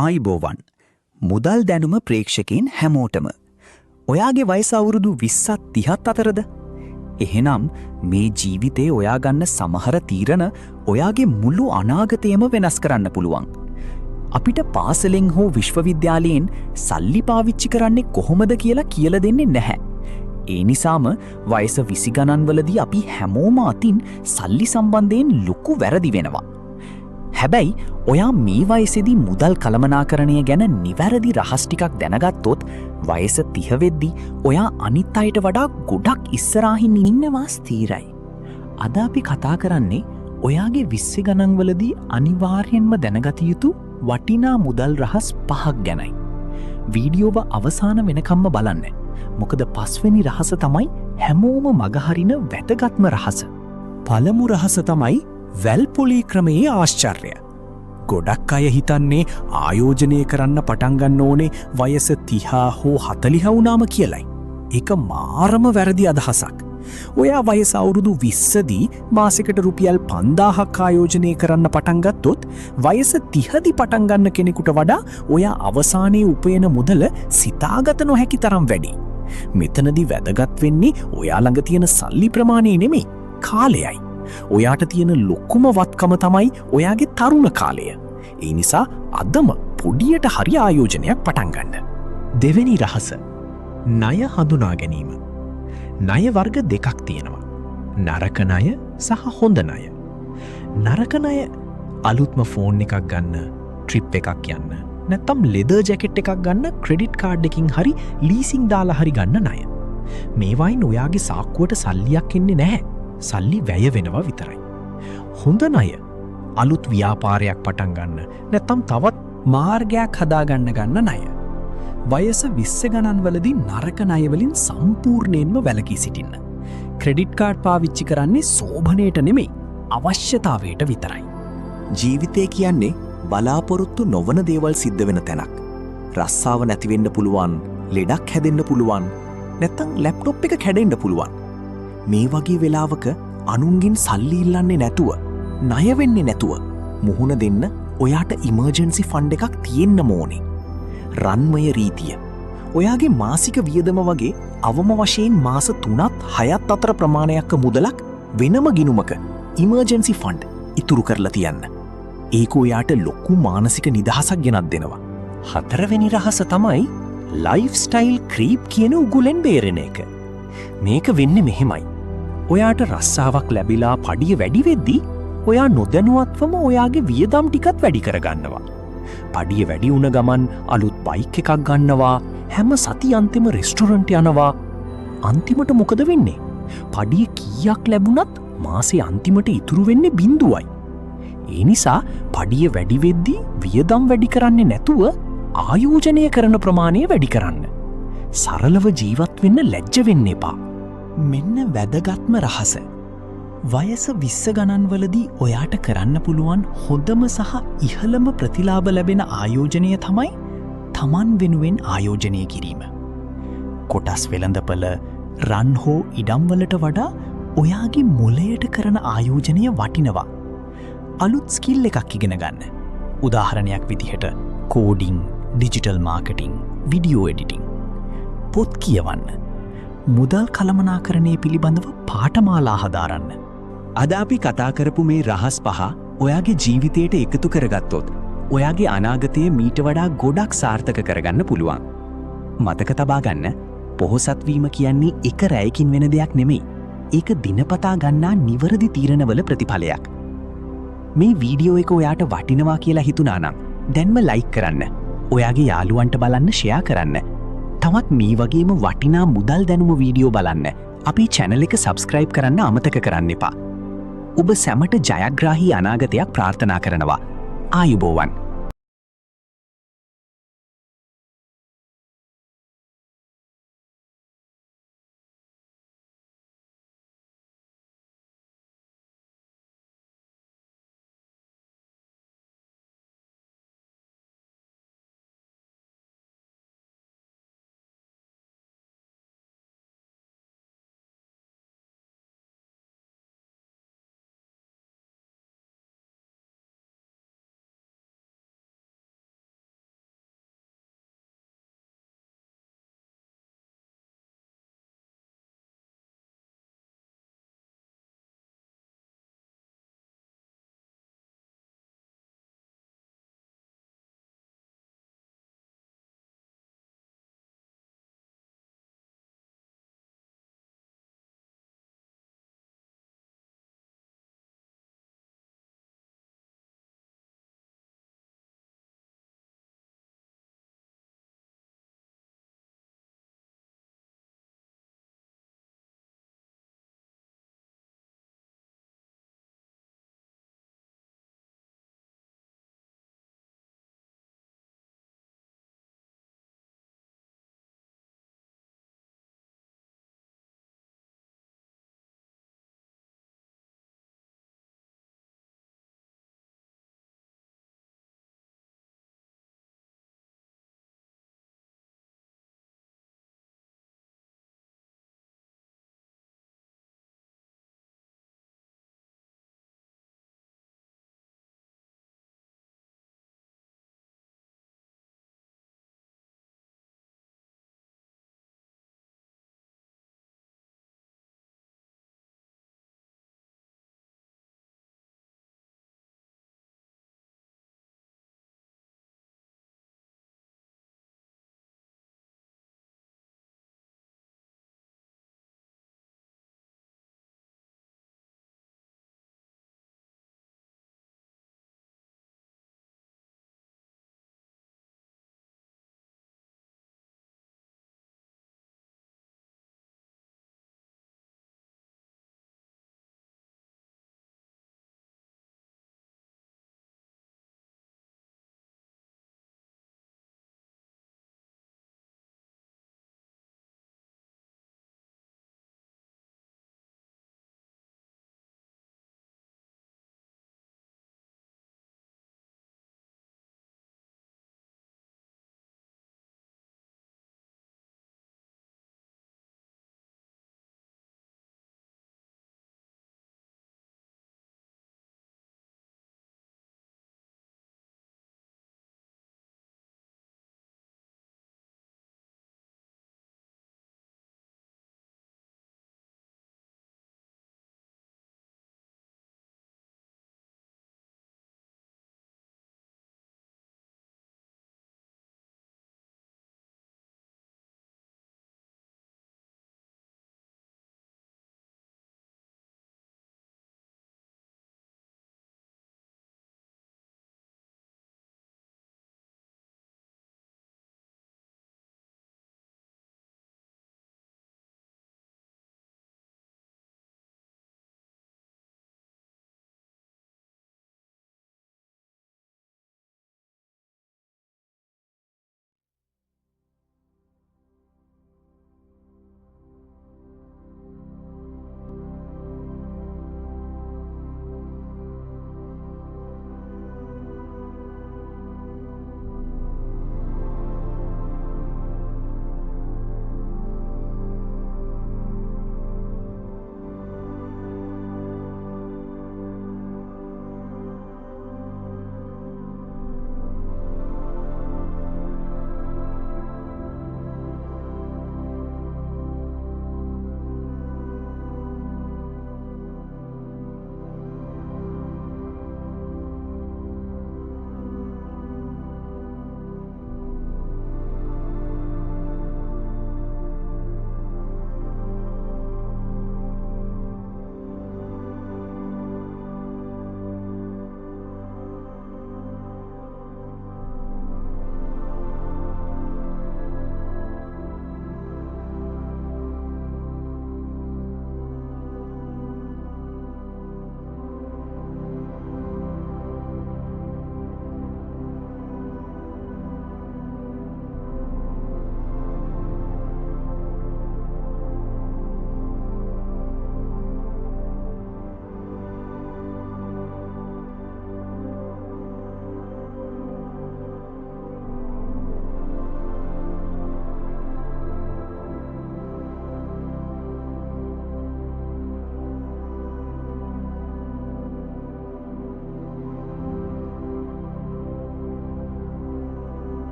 ආයිබෝවන් මුදල් දැනුම ප්‍රේක්ෂකයන් හැමෝටම ඔයාගේ වයස අවුරුදු 20ත් 30ත් අතරද? එහෙනම් මේ ජීවිතේ ඔයා ගන්න සමහර තීරණ ඔයාගේ මුළු අනාගතයම වෙනස් කරන්න පුළුවන්. අපිට පාසලෙන් හෝ විශ්වවිද්‍යාලයෙන් සල්ලි පාවිච්චි කරන්නේ කොහොමද කියලා කියලා දෙන්නේ නැහැ. ඒ නිසාම වයස 20 ගණන්වලදී අපි හැමෝම අතින් සල්ලි සම්බන්ධයෙන් ලොකු වැරදි වෙනවා. හැබැයි ඔයා මේ වයසේදී මුදල් කළමනාකරණය ගැන නිවැරදි රහස් ටිකක් දැනගත්තොත් වයස 30 වෙද්දී ඔයා අනිත් අයට වඩා ගොඩක් ඉස්සරහින් ඉන්නවා ස්ථිරයි. අද අපි කතා කරන්නේ ඔයාගේ 20 ගණන්වලදී අනිවාර්යෙන්ම දැනගත යුතු වටිනා මුදල් රහස් 5ක් ගැනයි. වීඩියෝව අවසාන වෙනකම්ම බලන්න. මොකද පස්වෙනි රහස තමයි හැමෝම මගහරින වැදගත්ම රහස. පළමු රහස තමයි වැල්පොලී ක්‍රමයේ ආශ්චර්ය. ගොඩක් අය හිතන්නේ ආයෝජනය කරන්න පටන් ගන්න ඕනේ වයස 30 හෝ 40 වුණාම කියලයි. ඒක මාරම වැරදි අදහසක්. ඔයා වයස අවුරුදු 20 දී මාසෙකට රුපියල් 5000ක් ආයෝජනය කරන්න පටන් ගත්තොත් වයස 30 දී පටන් ගන්න කෙනෙකුට වඩා ඔයා අවසානයේ උපයන මුදල සිතාගත නොහැකි තරම් වැඩි. මෙතනදී වැදගත් වෙන්නේ ඔයා ළඟ තියෙන සල්ලි ප්‍රමාණය නෙමෙයි, කාලයයි. ඔයාට තියෙන ලොකුම වත්කම තමයි ඔයාගේ තරුණ කාලය. ඒ නිසා අදම පොඩියට හරි ආයෝජනයක් පටන් ගන්න. දෙවෙනි රහස ණය හඳුනා ගැනීම. ණය වර්ග දෙකක් තියෙනවා. නරක ණය සහ හොඳ ණය. නරක ණය අලුත්ම ෆෝන් එකක් ගන්න, ට්‍රිප් එකක් යන්න, නැත්නම් ලෙදර් ජැකට් එකක් ගන්න ක්‍රෙඩිට් කාඩ් එකකින් හරි ලීසින් දාලා හරි ගන්න ණය. මේවායින් ඔයාගේ සාක්කුවට සල්ලියක් එන්නේ නැහැ. සල්ලි වැය වෙනවා විතරයි. හොඳ ණය අලුත් ව්‍යාපාරයක් පටන් ගන්න, නැත්නම් තවත් මාර්ගයක් හදාගන්න ගන්න ණය. වයස 20 ගණන්වලදී නරක ණය වලින් සම්පූර්ණයෙන්ම වැළකී සිටින්න. ක්‍රෙඩිට් කාඩ් පාවිච්චි කරන්නේ සෝභනයට නෙමෙයි, අවශ්‍යතාවයට විතරයි. ජීවිතය කියන්නේ බලාපොරොත්තු නොවන දේවල් සිද්ධ වෙන තැනක්. රස්සාව නැති වෙන්න පුළුවන්, ලෙඩක් හැදෙන්න පුළුවන්, නැත්නම් ලැප්ටොප් එක කැඩෙන්න පුළුවන්. මේ වගේ වෙලාවක අනුන්ගෙන් සල්ලි ඉල්ලන්නේ නැතුව, ණය වෙන්නේ නැතුව මුහුණ දෙන්න ඔයාට ඉමර්ජන්සි ෆන්ඩ් එකක් තියෙන්න ඕනේ. රන්මය රීතිය. ඔයාගේ මාසික වියදම වගේ අවම වශයෙන් මාස 3ත් 6ත් අතර ප්‍රමාණයක් මුදලක් වෙනම ගිණුමක ඉමර්ජන්සි ෆන්ඩ් ඉතුරු කරලා තියන්න. ඒක ඔයාට ලොකු මානසික නිදහසක් ගෙනත් දෙනවා. හතරවෙනි රහස තමයි ලයිෆ් ස්ටයිල් ක්‍රීප් කියන උගුලෙන් බේරෙන එක. මේක වෙන්නේ මෙහෙමයි. ඔයාට රස්සාවක් ලැබිලා පඩිය වැඩි වෙද්දී ඔයා නොදැනුවත්වම ඔයාගේ වියදම් ටිකත් වැඩි කරගන්නවා. පඩිය වැඩි වුණ ගමන් අලුත් බයික් එකක් ගන්නවා, හැම සති අන්තිම රෙස්ටොරන්ට් යනවා. අන්තිමට මොකද වෙන්නේ? පඩිය කීයක් ලැබුණත් මාසේ අන්තිමට ඉතුරු වෙන්නේ බිඳුවයි. ඒ නිසා පඩිය වැඩි වෙද්දී වියදම් වැඩි කරන්නේ නැතුව ආයෝජනය කරන ප්‍රමාණය වැඩි කරන්න. සරලව ජීවත් වෙන්න ලැජ්ජ වෙන්න එපා. මෙන්න වැදගත්ම රහස. වයස 20 ගණන්වලදී ඔයාට කරන්න පුළුවන් හොඳම සහ ඉහළම ප්‍රතිලාභ ලැබෙන ආයෝජනය තමයි තමන් වෙනුවෙන් ආයෝජනය කිරීම. කොටස් වෙළඳපළ, රන් හෝ ඉඩම්වලට වඩා ඔයාගේ මොළයට කරන ආයෝජනය වටිනවා. අලුත් ස්කිල් එකක් ඉගෙන ගන්න. උදාහරණයක් විදිහට coding, digital marketing, video editing. පොත් කියවන්න. මුදල් කළමනාකරණය පිළිබඳව පාඨමාලා හදාරන්න. අද අපි කතා කරපු මේ රහස් 5 ඔයාගේ ජීවිතයට එකතු කරගත්තොත් ඔයාගේ අනාගතය මීට වඩා ගොඩක් සාර්ථක කරගන්න පුළුවන්. මතක තබා ගන්න, පොහොසත් වීම කියන්නේ එක රැයකින් වෙන දෙයක් නෙමෙයි. ඒක දිනපතා ගන්නා නිවැරදි තීරණවල ප්‍රතිඵලයක්. මේ වීඩියෝ එක ඔයාට වටිනවා කියලා හිතුණා නම් දැන්ම ලයික් කරන්න. ඔයාගේ යාළුවන්ට බලන්න ෂෙයා කරන්න. තවත් මේ වගේම වටිනා මුදල් දැනුම වීඩියෝ බලන්න අපේ channel එක subscribe කරන්න අමතක කරන්න එපා. ඔබ සැමට ජයග්‍රාහී අනාගතයක් ප්‍රාර්ථනා කරනවා. ආයුබෝවන්.